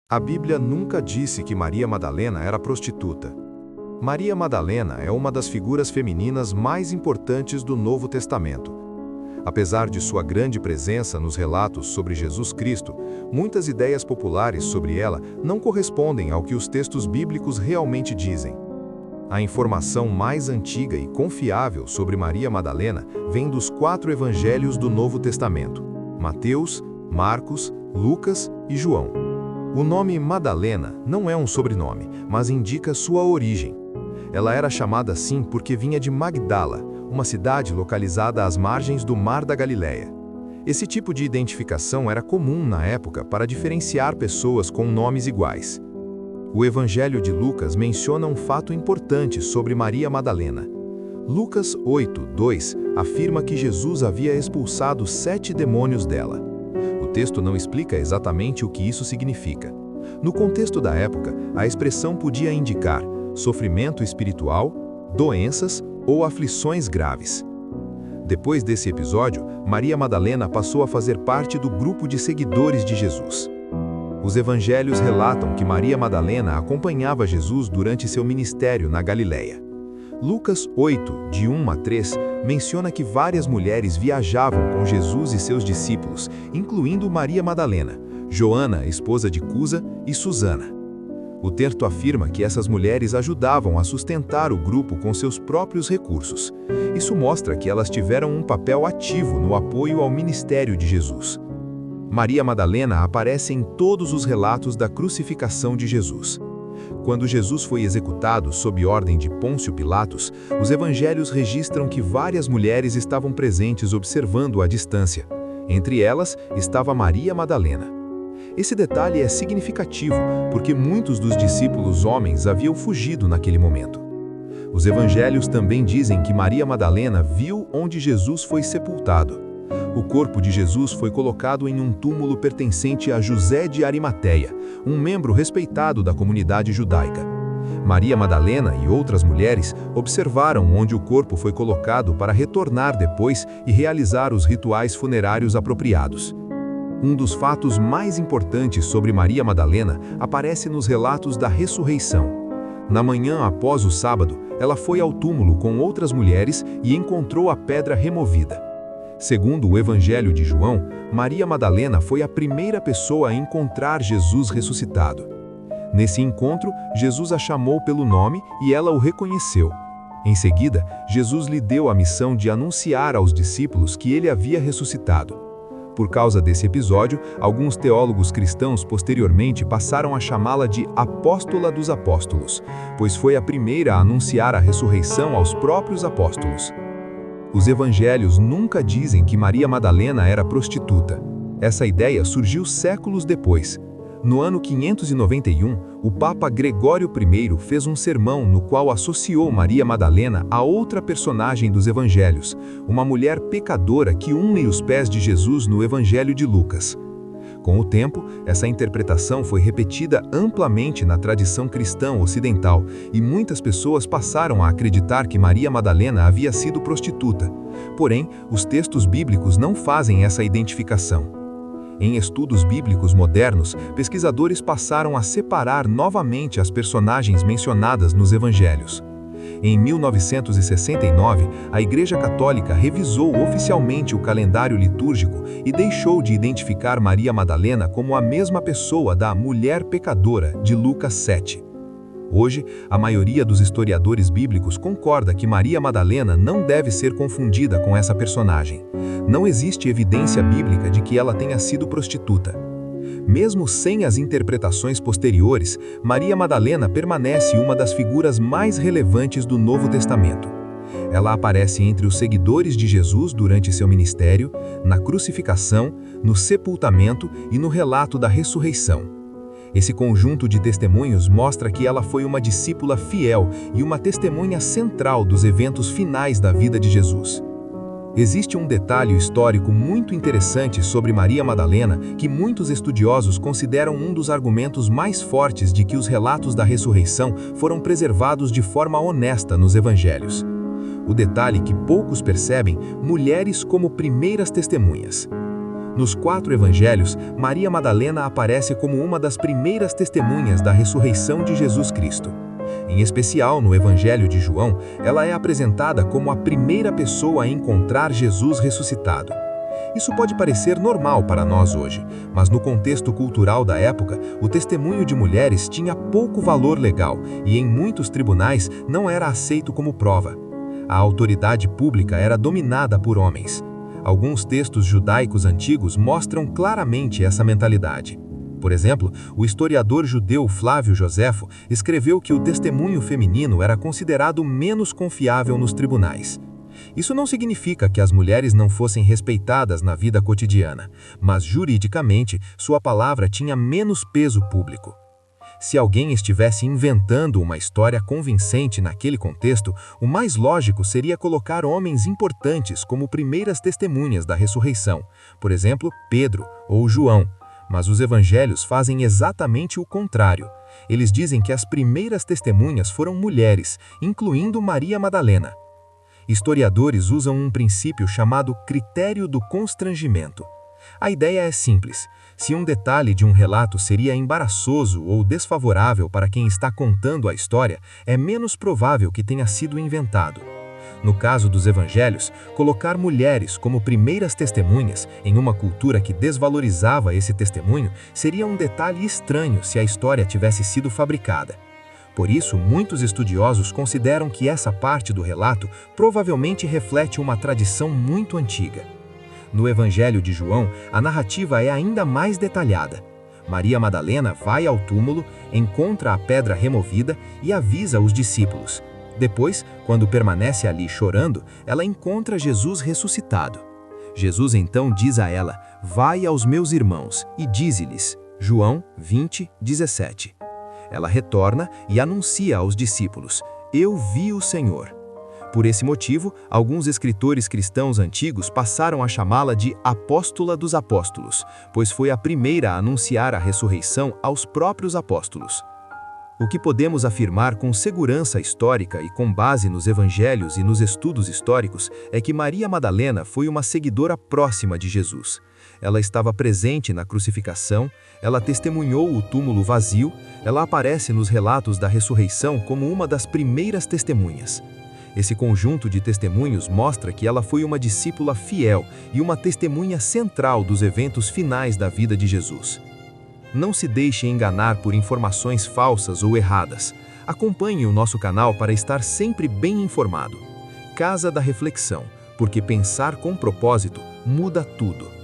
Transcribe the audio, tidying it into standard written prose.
A Bíblia nunca disse que Maria Madalena era prostituta. Maria Madalena é uma das figuras femininas mais importantes do Novo Testamento. Apesar de sua grande presença nos relatos sobre Jesus Cristo, muitas ideias populares sobre ela não correspondem ao que os textos bíblicos realmente dizem. A informação mais antiga e confiável sobre Maria Madalena vem dos 4 evangelhos do Novo Testamento: Mateus, Marcos, Lucas e João. O nome Madalena não é um sobrenome, mas indica sua origem. Ela era chamada assim porque vinha de Magdala, uma cidade localizada às margens do Mar da Galileia. Esse tipo de identificação era comum na época para diferenciar pessoas com nomes iguais. O Evangelho de Lucas menciona um fato importante sobre Maria Madalena. Lucas 8:2 afirma que Jesus havia expulsado 7 demônios dela. O texto não explica exatamente o que isso significa. No contexto da época, a expressão podia indicar sofrimento espiritual, doenças ou aflições graves. Depois desse episódio, Maria Madalena passou a fazer parte do grupo de seguidores de Jesus. Os evangelhos relatam que Maria Madalena acompanhava Jesus durante seu ministério na Galileia. Lucas 8, de 1 a 3, menciona que várias mulheres viajavam com Jesus e seus discípulos, incluindo Maria Madalena, Joana, esposa de Cusa, e Susana. O texto afirma que essas mulheres ajudavam a sustentar o grupo com seus próprios recursos. Isso mostra que elas tiveram um papel ativo no apoio ao ministério de Jesus. Maria Madalena aparece em todos os relatos da crucificação de Jesus. Quando Jesus foi executado sob ordem de Pôncio Pilatos, os evangelhos registram que várias mulheres estavam presentes observando à distância. Entre elas estava Maria Madalena. Esse detalhe é significativo porque muitos dos discípulos homens haviam fugido naquele momento. Os evangelhos também dizem que Maria Madalena viu onde Jesus foi sepultado. O corpo de Jesus foi colocado em um túmulo pertencente a José de Arimateia, um membro respeitado da comunidade judaica. Maria Madalena e outras mulheres observaram onde o corpo foi colocado para retornar depois e realizar os rituais funerários apropriados. Um dos fatos mais importantes sobre Maria Madalena aparece nos relatos da ressurreição. Na manhã após o sábado, ela foi ao túmulo com outras mulheres e encontrou a pedra removida. Segundo o Evangelho de João, Maria Madalena foi a primeira pessoa a encontrar Jesus ressuscitado. Nesse encontro, Jesus a chamou pelo nome e ela o reconheceu. Em seguida, Jesus lhe deu a missão de anunciar aos discípulos que ele havia ressuscitado. Por causa desse episódio, alguns teólogos cristãos posteriormente passaram a chamá-la de Apóstola dos Apóstolos, pois foi a primeira a anunciar a ressurreição aos próprios apóstolos. Os evangelhos nunca dizem que Maria Madalena era prostituta. Essa ideia surgiu séculos depois. No ano 591, o Papa Gregório I fez um sermão no qual associou Maria Madalena a outra personagem dos evangelhos, uma mulher pecadora que une os pés de Jesus no Evangelho de Lucas. Com o tempo, essa interpretação foi repetida amplamente na tradição cristã ocidental e muitas pessoas passaram a acreditar que Maria Madalena havia sido prostituta. Porém, os textos bíblicos não fazem essa identificação. Em estudos bíblicos modernos, pesquisadores passaram a separar novamente as personagens mencionadas nos evangelhos. Em 1969, a Igreja Católica revisou oficialmente o calendário litúrgico e deixou de identificar Maria Madalena como a mesma pessoa da mulher pecadora de Lucas 7. Hoje, a maioria dos historiadores bíblicos concorda que Maria Madalena não deve ser confundida com essa personagem. Não existe evidência bíblica de que ela tenha sido prostituta. Mesmo sem as interpretações posteriores, Maria Madalena permanece uma das figuras mais relevantes do Novo Testamento. Ela aparece entre os seguidores de Jesus durante seu ministério, na crucificação, no sepultamento e no relato da ressurreição. Esse conjunto de testemunhos mostra que ela foi uma discípula fiel e uma testemunha central dos eventos finais da vida de Jesus. Existe um detalhe histórico muito interessante sobre Maria Madalena que muitos estudiosos consideram um dos argumentos mais fortes de que os relatos da ressurreição foram preservados de forma honesta nos evangelhos. O detalhe que poucos percebem: mulheres como primeiras testemunhas. Nos 4 evangelhos, Maria Madalena aparece como uma das primeiras testemunhas da ressurreição de Jesus Cristo. Em especial, no Evangelho de João, ela é apresentada como a primeira pessoa a encontrar Jesus ressuscitado. Isso pode parecer normal para nós hoje, mas no contexto cultural da época, o testemunho de mulheres tinha pouco valor legal e em muitos tribunais não era aceito como prova. A autoridade pública era dominada por homens. Alguns textos judaicos antigos mostram claramente essa mentalidade. Por exemplo, o historiador judeu Flávio Joséfo escreveu que o testemunho feminino era considerado menos confiável nos tribunais. Isso não significa que as mulheres não fossem respeitadas na vida cotidiana, mas juridicamente sua palavra tinha menos peso público. Se alguém estivesse inventando uma história convincente naquele contexto, o mais lógico seria colocar homens importantes como primeiras testemunhas da ressurreição, por exemplo, Pedro ou João. Mas os evangelhos fazem exatamente o contrário. Eles dizem que as primeiras testemunhas foram mulheres, incluindo Maria Madalena. Historiadores usam um princípio chamado critério do constrangimento. A ideia é simples. Se um detalhe de um relato seria embaraçoso ou desfavorável para quem está contando a história, é menos provável que tenha sido inventado. No caso dos evangelhos, colocar mulheres como primeiras testemunhas em uma cultura que desvalorizava esse testemunho seria um detalhe estranho se a história tivesse sido fabricada. Por isso, muitos estudiosos consideram que essa parte do relato provavelmente reflete uma tradição muito antiga. No Evangelho de João, a narrativa é ainda mais detalhada. Maria Madalena vai ao túmulo, encontra a pedra removida e avisa os discípulos. Depois, quando permanece ali chorando, ela encontra Jesus ressuscitado. Jesus então diz a ela: "Vai aos meus irmãos e dize-lhes", João 20:17. Ela retorna e anuncia aos discípulos: "Eu vi o Senhor". Por esse motivo, alguns escritores cristãos antigos passaram a chamá-la de Apóstola dos Apóstolos, pois foi a primeira a anunciar a ressurreição aos próprios apóstolos. O que podemos afirmar com segurança histórica e com base nos evangelhos e nos estudos históricos é que Maria Madalena foi uma seguidora próxima de Jesus. Ela estava presente na crucificação, ela testemunhou o túmulo vazio, ela aparece nos relatos da ressurreição como uma das primeiras testemunhas. Esse conjunto de testemunhos mostra que ela foi uma discípula fiel e uma testemunha central dos eventos finais da vida de Jesus. Não se deixe enganar por informações falsas ou erradas. Acompanhe o nosso canal para estar sempre bem informado. Casa da Reflexão, porque pensar com propósito muda tudo.